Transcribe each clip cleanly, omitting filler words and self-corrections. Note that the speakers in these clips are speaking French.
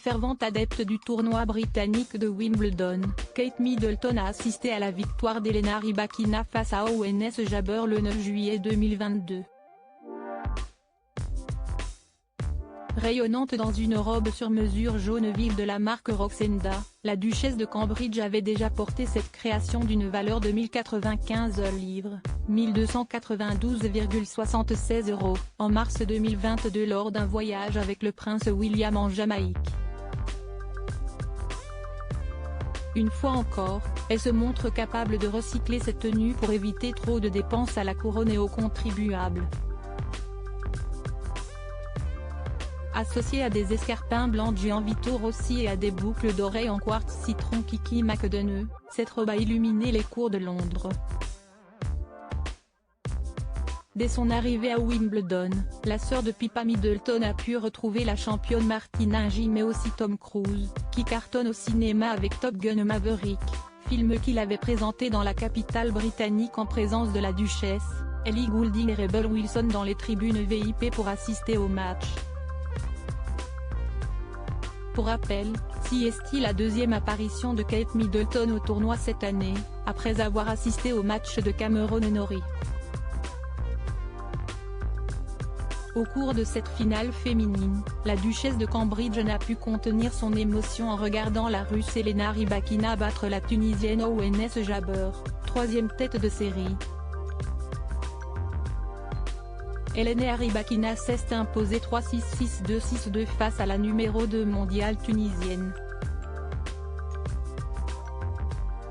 fervente adepte du tournoi britannique de Wimbledon, Kate Middleton a assisté à la victoire d'Elena Rybakina face à Ons Jabeur le 9 juillet 2022. Rayonnante dans une robe sur mesure jaune vive de la marque Roxenda, la duchesse de Cambridge avait déjà porté cette création d'une valeur de 1095 livres, 1292,76 €, en mars 2022 lors d'un voyage avec le prince William en Jamaïque. Une fois encore, elle se montre capable de recycler cette tenue pour éviter trop de dépenses à la couronne et aux contribuables. Associée à des escarpins blancs Gianvito Rossi et à des boucles d'oreilles en quartz citron Kiki Macdonald, cette robe a illuminé les cours de Londres. Dès son arrivée à Wimbledon, la sœur de Pippa Middleton a pu retrouver la championne Martina Hingis mais aussi Tom Cruise, qui cartonne au cinéma avec Top Gun Maverick, film qu'il avait présenté dans la capitale britannique en présence de la duchesse, Ellie Goulding et Rebel Wilson dans les tribunes VIP pour assister au match. Pour rappel, si est-il la deuxième apparition de Kate Middleton au tournoi cette année, après avoir assisté au match de Cameron Norrie. Au cours de cette finale féminine, la duchesse de Cambridge n'a pu contenir son émotion en regardant la Russe Elena Rybakina battre la Tunisienne Ons Jabeur, troisième tête de série. Elena Rybakina s'est imposée 3-6-6-2-6-2 face à la numéro 2 mondiale tunisienne.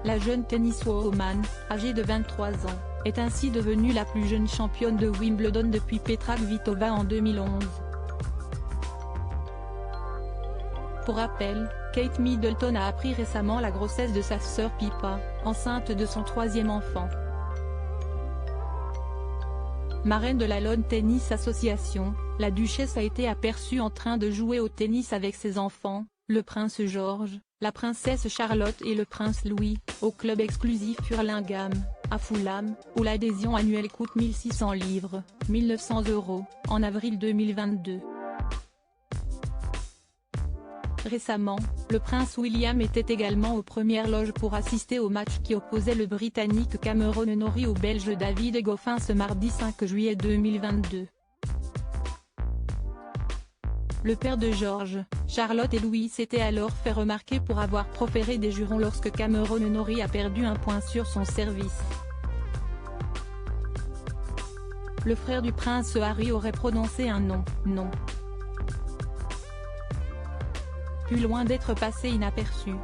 La jeune tenniswoman, âgée de 23 ans, est ainsi devenue la plus jeune championne de Wimbledon depuis Petra Kvitova en 2011. Pour rappel, Kate Middleton a appris récemment la grossesse de sa sœur Pippa, enceinte de son troisième enfant. Marraine de la Lawn Tennis Association, la duchesse a été aperçue en train de jouer au tennis avec ses enfants, le prince George, la princesse Charlotte et le prince Louis, au club exclusif Hurlingham, à Fulham, où l'adhésion annuelle coûte 1600 livres, 1900 €, en avril 2022. Récemment, le prince William était également aux premières loges pour assister au match qui opposait le Britannique Cameron Norrie au Belge David Goffin ce mardi 5 juillet 2022. Le père de George, Charlotte et Louis s'était alors fait remarquer pour avoir proféré des jurons lorsque Cameron Norrie a perdu un point sur son service. Le frère du prince Harry aurait prononcé un non. Plus loin d'être passé inaperçu,